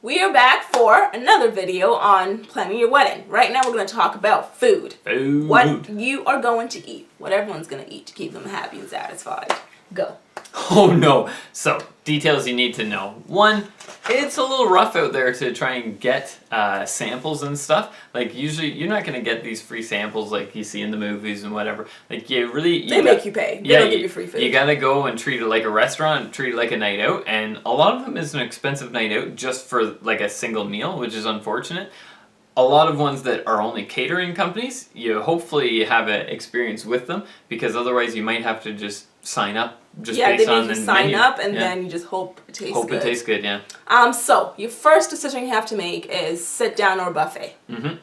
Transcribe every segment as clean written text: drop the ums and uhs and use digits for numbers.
We are back for another video on planning your wedding. Right now we're going to talk about food. What you are going to eat. What everyone's going to eat to keep them happy and satisfied. Go. Oh no. So, details you need to know. One, it's a little rough out there to try and get samples and stuff. Like, usually you're not going to get these free samples like you see in the movies and whatever. Like, they make you pay. They don't give you free food. You got to go and treat it like a restaurant, treat it like a night out. And a lot of them is an expensive night out just for like a single meal, which is unfortunate. A lot of ones that are only catering companies, you hopefully have an experience with them, because otherwise you might have to just sign up just based on the menu. Sign up and then you just hope it tastes good. Hope it tastes good, yeah. So your first decision you have to make is sit down or buffet. Mm-hmm.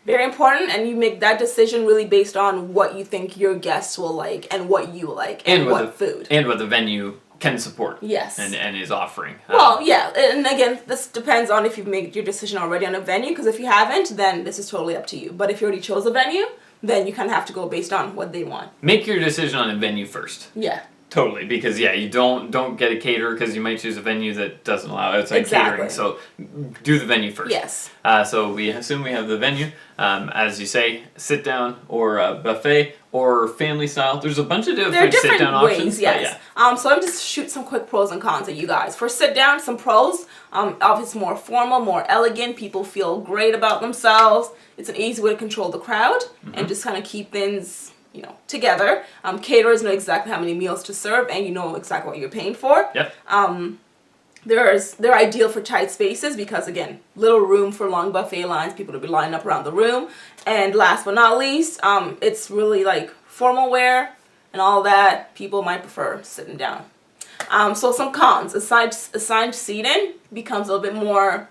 Very important, and you make that decision really based on what you think your guests will like and what you like and what food. And what the venue can support. Yes. And is offering. Well, yeah, and again, this depends on if you've made your decision already on a venue, because if you haven't, then this is totally up to you. But if you already chose a venue, then you kind of have to go based on what they want. Make your decision on a venue first. Yeah. Totally, because you don't get a caterer, because you might choose a venue that doesn't allow outside catering. So do the venue first. Yes. So we assume we have the venue. As you say, sit down or buffet or family style. There's a bunch of different sit down options. Yes. So let me just shoot some quick pros and cons at you guys. For sit down, some pros. Obviously more formal, more elegant. People feel great about themselves. It's an easy way to control the crowd and just kind of keep things, together. Caterers know exactly how many meals to serve, and you know exactly what you're paying for. Yep. They're ideal for tight spaces because, again, little room for long buffet lines, people to be lining up around the room. And last but not least, it's really like formal wear and all that. People might prefer sitting down. So some cons. Assigned seating becomes a little bit more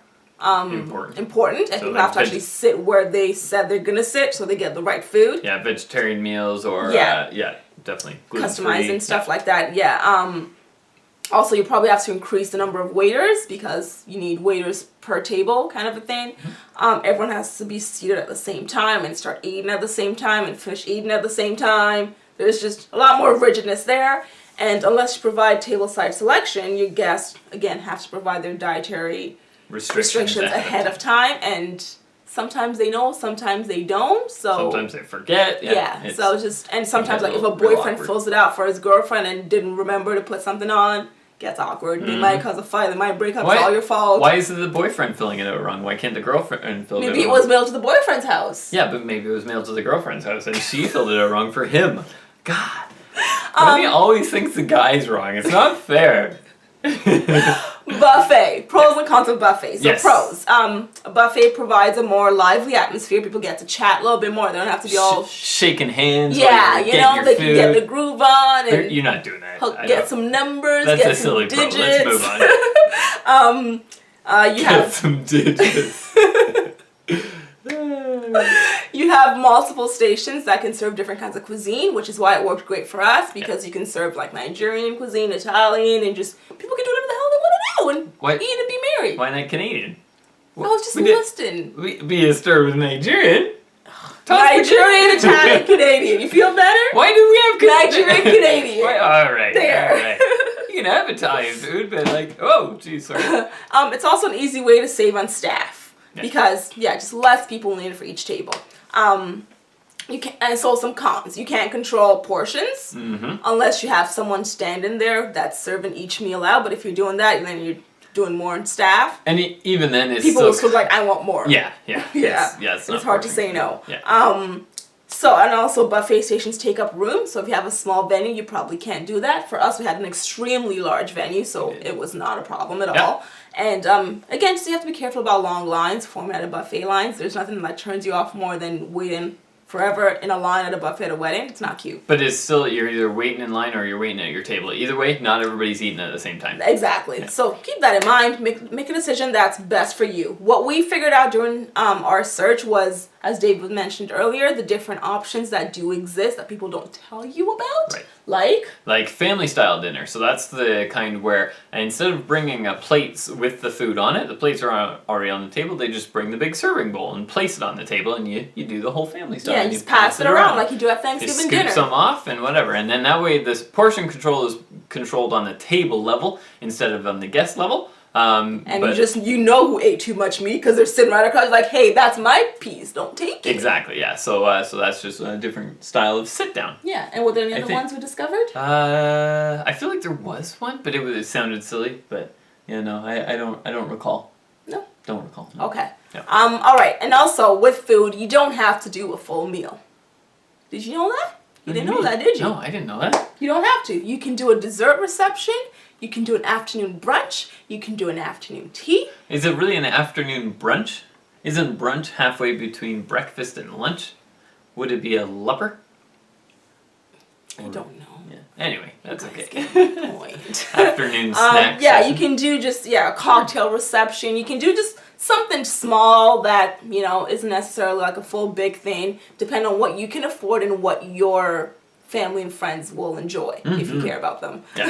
important, and people have to actually sit where they said they're gonna sit, so they get the right food. Yeah, vegetarian meals or definitely gluten-free. Customizing stuff like that. Yeah. Also, you probably have to increase the number of waiters because you need waiters per table, kind of a thing. Everyone has to be seated at the same time and start eating at the same time and finish eating at the same time. There's just a lot more rigidness there. And unless you provide tableside selection, your guests again have to provide their dietary restrictions ahead of time, and sometimes they know, sometimes they don't. So sometimes they forget. So sometimes like if a boyfriend fills it out for his girlfriend and didn't remember to put something on, gets awkward. They might cause a fight. They might break up. It's all your fault. Why is it the boyfriend filling it out wrong? Why can't the girlfriend fill it out wrong? Maybe it was mailed to the boyfriend's house. Yeah, but maybe it was mailed to the girlfriend's house and she filled it out wrong for him. God. Why always thinks the guy's wrong? It's not fair. Buffet. Pros and cons of buffet. So pros. A buffet provides a more lively atmosphere. People get to chat a little bit more. They don't have to be all shaking hands. Yeah, they can get the groove on. And you're not doing that. Get some numbers. That's get a silly some digits. Pro. Let's move on. Get some digits. You have multiple stations that can serve different kinds of cuisine, which is why it worked great for us, because you can serve like Nigerian cuisine, Italian, and just people can do whatever the hell they want to do and eat and be merry. Why not Canadian? I was just listing. Be a stir with Nigerian. Nigerian, Italian, Canadian. You feel better? Why do we have Nigerian, Canadian? All right. There. All right. You can have Italian food, but sorry. It's also an easy way to save on staff. Because just less people needed for each table. You can, and so some cons. You can't control portions unless you have someone standing there that's serving each meal out. But if you're doing that, then you're doing more on staff. And even then, it's people will still like, I want more. It's hard to say no. Yeah. And also buffet stations take up room. So if you have a small venue, you probably can't do that. For us, we had an extremely large venue, so it was not a problem at all. And again, just you have to be careful about long lines, formatted buffet lines. There's nothing that turns you off more than waiting forever in a line at a buffet at a wedding. It's not cute. But it's still, you're either waiting in line or you're waiting at your table. Either way, not everybody's eating at the same time. Exactly. Yeah. So keep that in mind. Make a decision that's best for you. What we figured out during our search was, as David mentioned earlier, the different options that do exist that people don't tell you about. Right. Like family style dinner. So that's the kind where instead of bringing plates with the food on it, the plates are already on the table, they just bring the big serving bowl and place it on the table, and you do the whole family style. Yeah, you just pass it around like you do at Thanksgiving dinner. You scoop some off and whatever. And then that way this portion control is controlled on the table level instead of on the guest level. And you know who ate too much meat because they're sitting right across, like, hey, that's my piece, don't take it. Exactly, yeah. So that's just a different style of sit down. Yeah, and were there any other ones we discovered? I feel like there was one, but it sounded silly. But I don't recall. No. Don't recall. No. Okay. Yeah. All right, and also with food, you don't have to do a full meal. Did you know that? You didn't know that, did you? No, I didn't know that. You don't have to. You can do a dessert reception. You can do an afternoon brunch. You can do an afternoon tea. Is it really an afternoon brunch? Isn't brunch halfway between breakfast and lunch? Would it be a lupper? I don't know. Yeah. Anyway, that's okay. Point. Afternoon snack Yeah, session. you can do just a cocktail reception. You can do just something small that isn't necessarily like a full big thing, depending on what you can afford and what your family and friends will enjoy if you care about them. Yeah.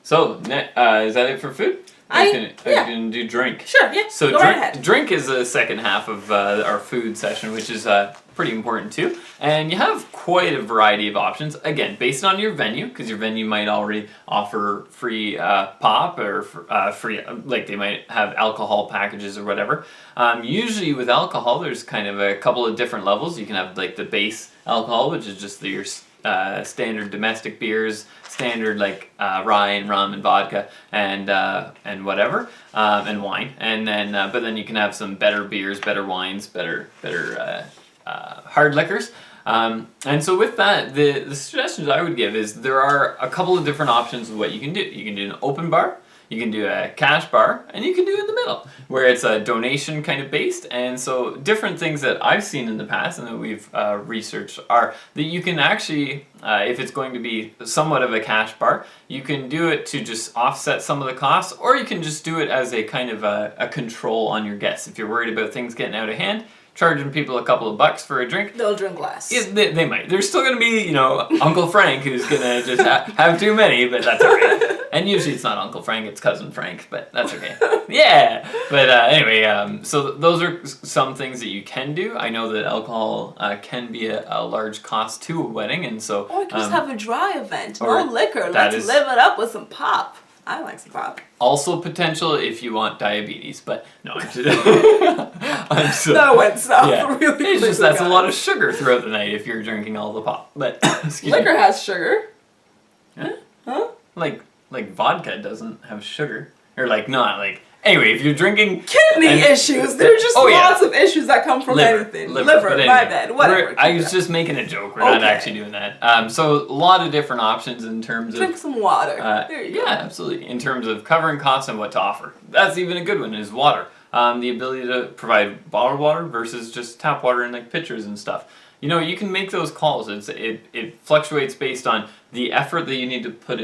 So, is that it for food? You can do drink. Sure, yeah. So go right ahead. Drink is the second half of our food session, which is pretty important too. And you have quite a variety of options, again, based on your venue, because your venue might already offer free pop or free, like they might have alcohol packages or whatever. Usually with alcohol, there's kind of a couple of different levels. You can have like the base alcohol, which is just your standard domestic beers, standard like rye and rum and vodka and whatever, and wine, and then but then you can have some better beers, better wines, better hard liquors. And so with that, the suggestions I would give is there are a couple of different options of what you can do. You can do an open bar, you can do a cash bar, and you can do it in the middle, where it's a donation kind of based. And so different things that I've seen in the past and that we've researched are that you can actually, if it's going to be somewhat of a cash bar, you can do it to just offset some of the costs, or you can just do it as a kind of a control on your guests. If you're worried about things getting out of hand, charging people a couple of bucks for a drink. They'll drink less. Yeah, they might. There's still going to be, Uncle Frank who's going to just have too many, but that's all right. And usually it's not Uncle Frank, it's Cousin Frank, but that's okay. Yeah! But anyway, so those are some things that you can do. I know that alcohol can be a large cost to a wedding, and so... Or you can just have a dry event. or No liquor. Let's live it up with some pop. I like some pop. Also potential if you want diabetes, but no, I'm just... That went south really It's just that's a lot of sugar throughout the night if you're drinking all the pop. But liquor has sugar. Huh? Like vodka doesn't have sugar. Or not like... Anyway, if you're drinking... Kidney issues. There are just lots of issues that come from anything. Liver, anyway, my bad. Whatever. I was just making a joke. We're not actually doing that. So a lot of different options in terms of... Drink some water. There you go. Yeah, absolutely. In terms of covering costs and what to offer. That's even a good one, is water. The ability to provide bottled water versus just tap water in like pitchers and stuff. You can make those calls. It fluctuates based on the effort that you need to put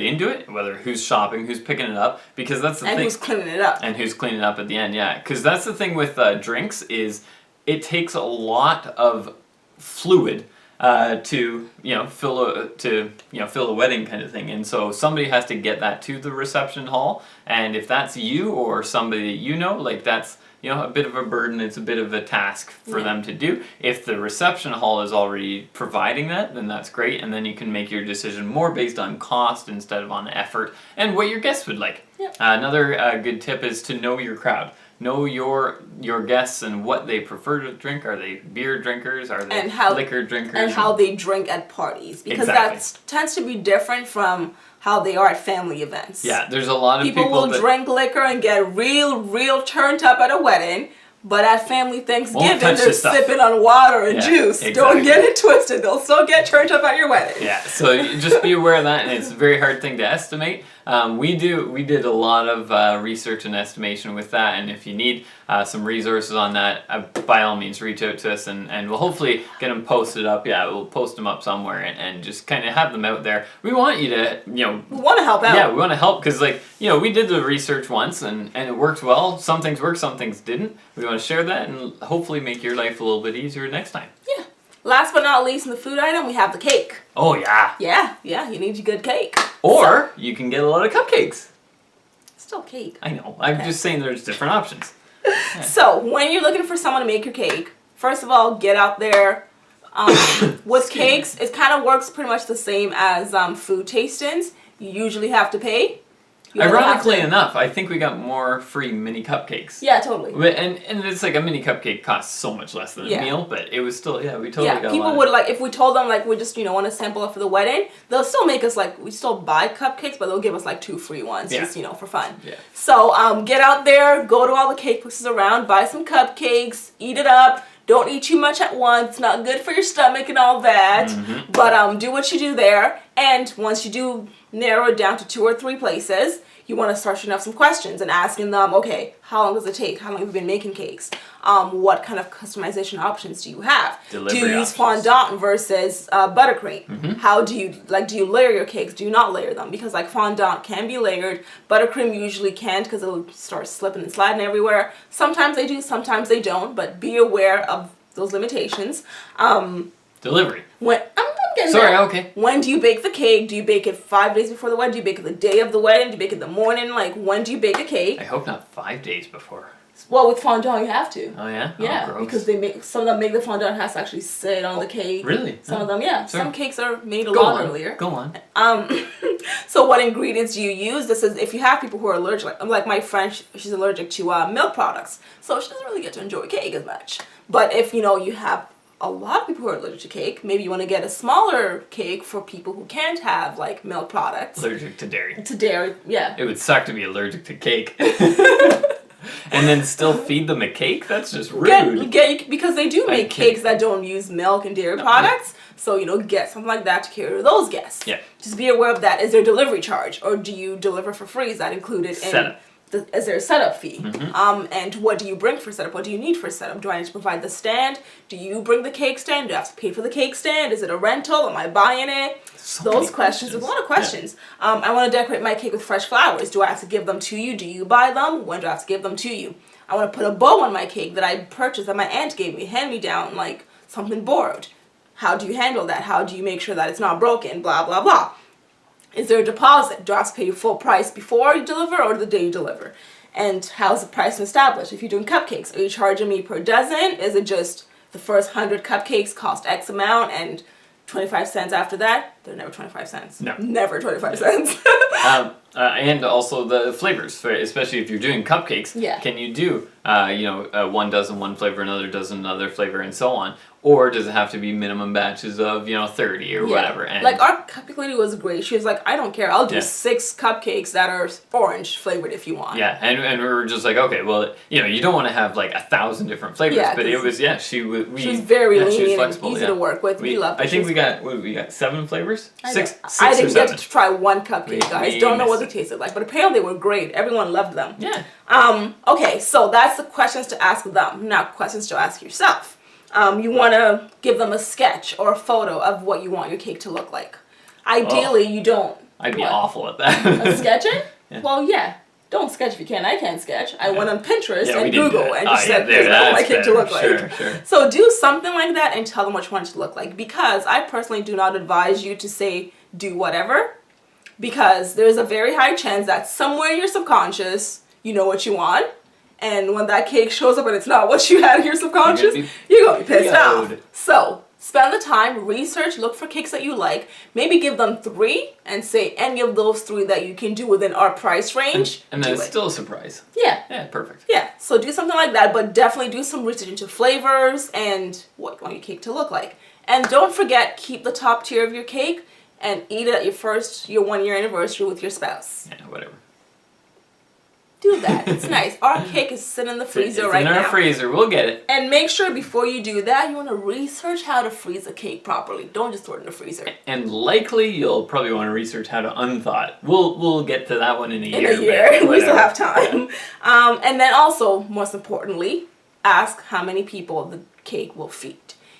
into it, whether who's shopping, who's picking it up, because that's the thing. And who's cleaning it up. And who's cleaning it up at the end, yeah. Because that's the thing with drinks is it takes a lot of fluid to fill a wedding kind of thing, and so somebody has to get that to the reception hall, and if that's you or somebody that that's a bit of a burden, it's a bit of a task for them to do. If the reception hall is already providing that, then that's great, and then you can make your decision more based on cost instead of on effort and what your guests would like. Yep. Another good tip is to know your crowd. Know your guests and what they prefer to drink. Are they beer drinkers? Are they liquor drinkers? And how they drink at parties. Because that tends to be different from how they are at family events. Yeah, there's a lot of people will drink liquor and get real turned up at a wedding, but at family Thanksgiving they're sipping on water and juice. Exactly. Don't get it twisted. They'll still get turned up at your wedding. Yeah, so you just be aware of that, and it's a very hard thing to estimate. We did a lot of research and estimation with that, and if you need some resources on that, by all means reach out to us, and we'll hopefully get them posted up. Yeah, we'll post them up somewhere and just kind of have them out there. We want you to, we want to help out. Yeah, we want to help because we did the research once and it worked well. Some things worked, some things didn't. We want to share that and hopefully make your life a little bit easier next time. Yeah. Last but not least in the food item, we have the cake. Oh, yeah. Yeah, you need your good cake. Or you can get a lot of cupcakes. Still cake. I know. I'm just saying there's different options. Yeah. So, when you're looking for someone to make your cake, first of all, get out there. With cakes, it kind of works pretty much the same as food tastings. You usually have to pay. You only have Ironically to- enough, I think we got more free mini cupcakes. Yeah, totally. And it's like a mini cupcake costs so much less than a Yeah. meal, but it was still, we totally got a People lot. would like, if we told them like we just want to sample it for the wedding, they'll still make us like, we still buy cupcakes, but they'll give us like 2 free ones just for fun. Yeah. So get out there, go to all the cake places around, buy some cupcakes, eat it up. Don't eat too much at once. It's not good for your stomach and all that. Mm-hmm. But do what you do there. And once you do narrow it down to 2 or 3 places, you want to start shooting off some questions and asking them, okay, how long does it take? How long have you been making cakes? What kind of customization options do you have? Delivery do you use options. fondant versus buttercream? Mm-hmm. How do you layer your cakes? Do you not layer them? Because like fondant can be layered, buttercream usually can't because it'll start slipping and sliding everywhere. Sometimes they do, sometimes they don't, but be aware of those limitations. Delivery. I'm getting Sorry, there. okay. When do you bake the cake? Do you bake it 5 days before the wedding? Do you bake it the day of the wedding? Do you bake it the morning? Like, when do you bake a cake? I hope not 5 days before. Well, with fondant, you have to. Oh, yeah? Yeah, Oh, gross. because some of them make the fondant has to actually sit on the cake. Really? Some Oh. of them, yeah. Sure. Some cakes are made a Go lot on. earlier. Go on. So what ingredients do you use? This is if you have people who are allergic. Like my friend, she's allergic to milk products, so she doesn't really get to enjoy cake as much. But if you have a lot of people who are allergic to cake, maybe you want to get a smaller cake for people who can't have like milk products. Allergic to dairy. To dairy, yeah. It would suck to be allergic to cake. And then still feed them a cake? That's just rude. Because they do make kidding. cakes that don't use milk and dairy products. So, get something like that to cater to those guests. Yeah. Just be aware of that. Is there delivery charge? Or do you deliver for free? Is that included in... Setup. Is there a setup fee? Mm-hmm. And what do you bring for setup? What do you need for setup? Do I need to provide the stand? Do you bring the cake stand? Do I have to pay for the cake stand? Is it a rental? Am I buying it? So Those many questions. There's a lot of questions. I want to decorate my cake with fresh flowers. Do I have to give them to you? Do you buy them? When do I have to give them to you? I want to put a bow on my cake that I purchased that my aunt gave me, hand me down, like something borrowed. How do you handle that? How do you make sure that it's not broken? Blah, blah, blah. Is there a deposit? Do I have to pay you full price before you deliver or the day you deliver? And how's the price established? If you're doing cupcakes, are you charging me per dozen? Is it just the first 100 cupcakes cost X amount and 25 cents after that? They're never 25 cents. No. Never 25 cents. And also the flavors, especially if you're doing cupcakes. Yeah. Can you do, one dozen one flavor, another dozen another flavor, and so on? Or does it have to be minimum batches of, 30 or whatever? And like our cupcake lady was great. She was like, I don't care. I'll do Yeah. 6 cupcakes that are orange flavored if you want. yeah, and we were just like, okay, well, you don't want to have like 1,000 different flavors, Yeah, but it 'cause was, she was very she was lenient and flexible, easy to work with. We loved her. I She think was we got 7 flavors? I Six I or didn't get 7. to try one cupcake, guys. We Don't know what they missed it. tasted like, but apparently they were great. Everyone loved them. Yeah. Okay, so that's the questions to ask them. Now, questions to ask yourself. You want to give them a sketch or a photo of what you want your cake to look like. Ideally, you don't. I'd be what? awful at that. Sketching? Yeah. Well, yeah. Don't sketch if you can. I can't sketch. I went on Pinterest Yeah, we and did Google that. and just said, there, "This is what I want my that's cake to better. look like." Sure. So do something like that and tell them what you want it to look like. Because I personally do not advise you to say, do whatever. Because there's a very high chance that somewhere in your subconscious, you know what you want. And when that cake shows up and it's not what you had in your subconscious, you're going to be pissed off. PO'd. So spend the time, research, look for cakes that you like. Maybe give them 3 and say any of those 3 that you can do within our price range. And then do it's it. still a surprise. Yeah. Yeah, perfect. Yeah, so do something like that, but definitely do some research into flavors and what you want your cake to look like. And don't forget, keep the top tier of your cake and eat it at your 1-year anniversary with your spouse. Yeah, whatever. Do that. It's nice. Our cake is sitting in the freezer It's right in our now. freezer. We'll get it. And make sure before you do that, you want to research how to freeze a cake properly. Don't just throw it in the freezer. And likely you'll probably want to research how to unthaw it. We'll get to that one in a year. In a year. but We still whatever. have time. And then also, most importantly, ask how many people the cake will feed.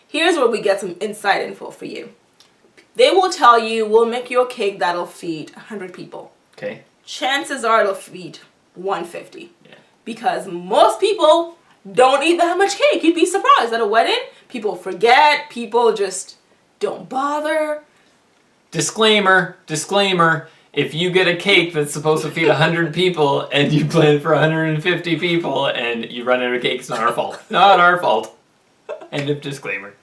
Here's where we get some inside info for you. They will tell you, we'll make you a cake that'll feed 100 people. Okay. Chances are it'll feed 150. Yeah. Because most people don't eat that much cake. You'd be surprised at a wedding. People forget. People just don't bother. Disclaimer. If you get a cake that's supposed to feed 100 people and you plan for 150 people and you run out of cake, it's not our fault. Not our fault. End of disclaimer.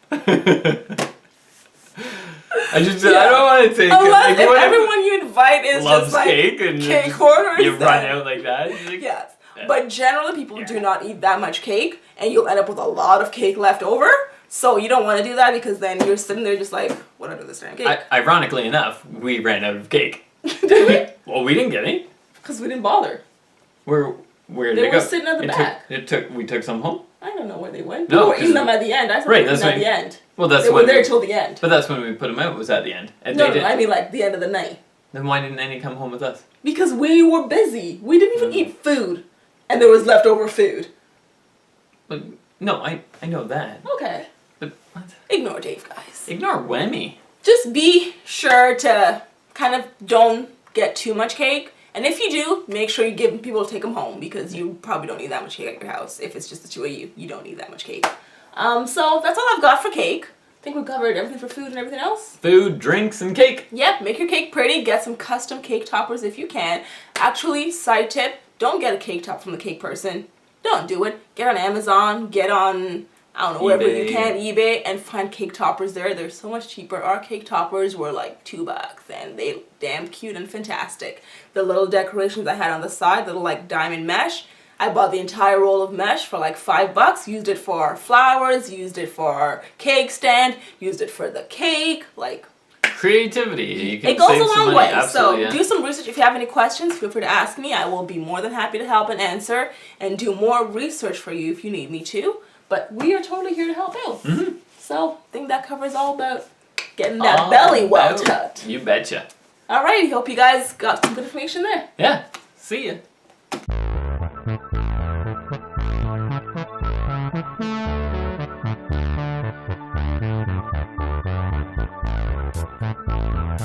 I don't want to take Unless if everyone you invite neophyte is loves just like cake and cake orders. you run out like that. Like, Yes. yeah. But generally, people do not eat that much cake, and you'll end up with a lot of cake left over. So you don't want to do that because then you're sitting there just like, what under this damn cake? Ironically enough, we ran out of cake. Did we? Well, we didn't get any. Because we didn't bother. Where did They it go? were sitting at the back. We took some home. I don't know where they went. No, We were eating them at the end. I saw right, them that's at right. the end. Well, that's They were when there till the end. But that's when we put them out. Was at the end. And No, they did. I mean like the end of the night. Then why didn't any come home with us? Because we were busy. We didn't even eat food. And there was leftover food. But no, I know that. Okay. But what? Ignore Dave, guys. Ignore Wemi. Just be sure to kind of don't get too much cake. And if you do, make sure you give people to take them home because you probably don't need that much cake at your house. If it's just the two of you, you don't need that much cake. So that's all I've got for cake. I think we covered everything for food and everything else. Food, drinks, and cake. Yep, make your cake pretty. Get some custom cake toppers if you can. Actually, side tip, don't get a cake top from the cake person. Don't do it. Get on Amazon, get on, I don't know, wherever you eBay. can, eBay, and find cake toppers there. They're so much cheaper. Our cake toppers were like $2 and they damn cute and fantastic. The little decorations I had on the side, little like diamond mesh, I bought the entire roll of mesh for like $5. Used it for flowers, used it for cake stand, used it for the cake, like Creativity. You can it goes save a some long money. way. Absolutely, So yeah. do some research. If you have any questions, feel free to ask me. I will be more than happy to help and answer and do more research for you if you need me to. But we are totally here to help out. Mm-hmm. So I think that covers all about getting that belly well tucked. You betcha. Alrighty, hope you guys got some good information there. Yeah. See ya.